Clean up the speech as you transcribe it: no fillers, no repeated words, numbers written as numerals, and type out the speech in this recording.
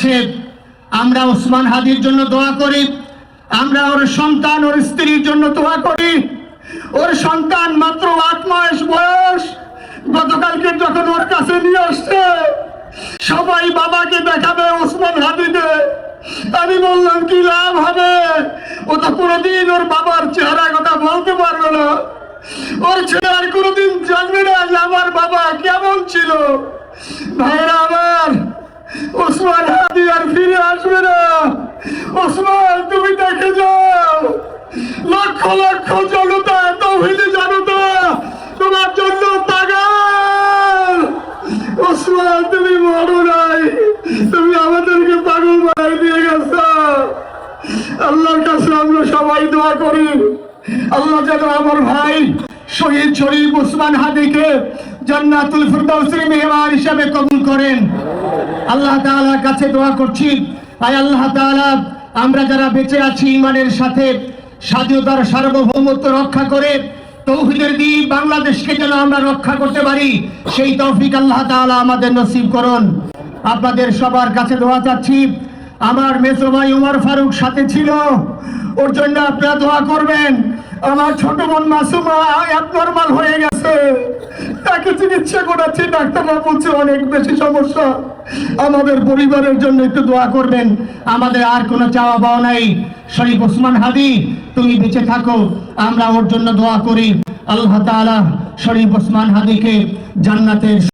কাছে আমরা ওসমান হাদির জন্য দোয়া করি। আমরা ওর সন্তান ওর স্ত্রীর জন্য দোয়া করি। ওর সন্তান মাত্র 8 মাস বয়স, গতকালকে যখন ওর কাছে নিয়ে আসছে সবাই বাবাকে দেখাবে ওসমান হাদিকে। আমি বললাম কি লাভ হবে, ও তো কোনোদিন ওর বাবার চেহারা কথা বলতে পারবে না। ওর ছেলে আর কোনোদিন জানবে না যে আমার বাবা কেমন ছিল। ভাইরা আমার, ওসমান হাদি আর ফিরে আসবে না। ওসমান, তুমি দেখে যাও, লক্ষ লক্ষ জনতা, তৌহিদি জনতা তোমার জন্য পাগল। ওসমান, তুমি মরো নাই, তুমি আমাদেরকে পাগল বানাই দিয়ে গেছ। আল্লাহর কাছে আমরা সবাই দোয়া করি, আল্লাহ যেন আমার ভাই শহীদ শরীফ ওসমান হাদিকে জান্নাতুল ফিরদাউসের মেহমান হিসেবে কবুল করেন। আল্লাহ তাআলার কাছে দোয়া করছি, আয় আল্লাহ তাআলা, আমরা যারা বেঁচে আছি ইমানের সাথে স্বাধীনতার সার্বভৌমত্ব রক্ষা করে তৌহিদের দ্বীপ বাংলাদেশকে যেন আমরা রক্ষা করতে পারি, সেই তৌফিক আল্লাহ তাআলা আমাদের নসিব করুন। আপনাদের সবার কাছে দোয়া চাচ্ছি। আমার মেজো ভাই ওমর ফারুক সাথে ছিল, ওর জন্য আপনারা দোয়া করবেন। আমার ছোট বোন মাসুমা অ্যাবনরমাল হয়ে গেছে, তাকে চিকিৎসা করাচ্ছি, ডাক্তাররা বলছে অনেক বেশি সমস্যা। আমাদের পরিবারের জন্য একটু দোয়া করবেন। আমাদের আর কোনো চাওয়া পাওয়া নাই। শরীফ ওসমান হাদি, তুমি বেঁচে থাকো, আমরা ওর জন্য দোয়া করি। আল্লাহ তাআলা শরীফ ওসমান হাদিকে জান্নাতের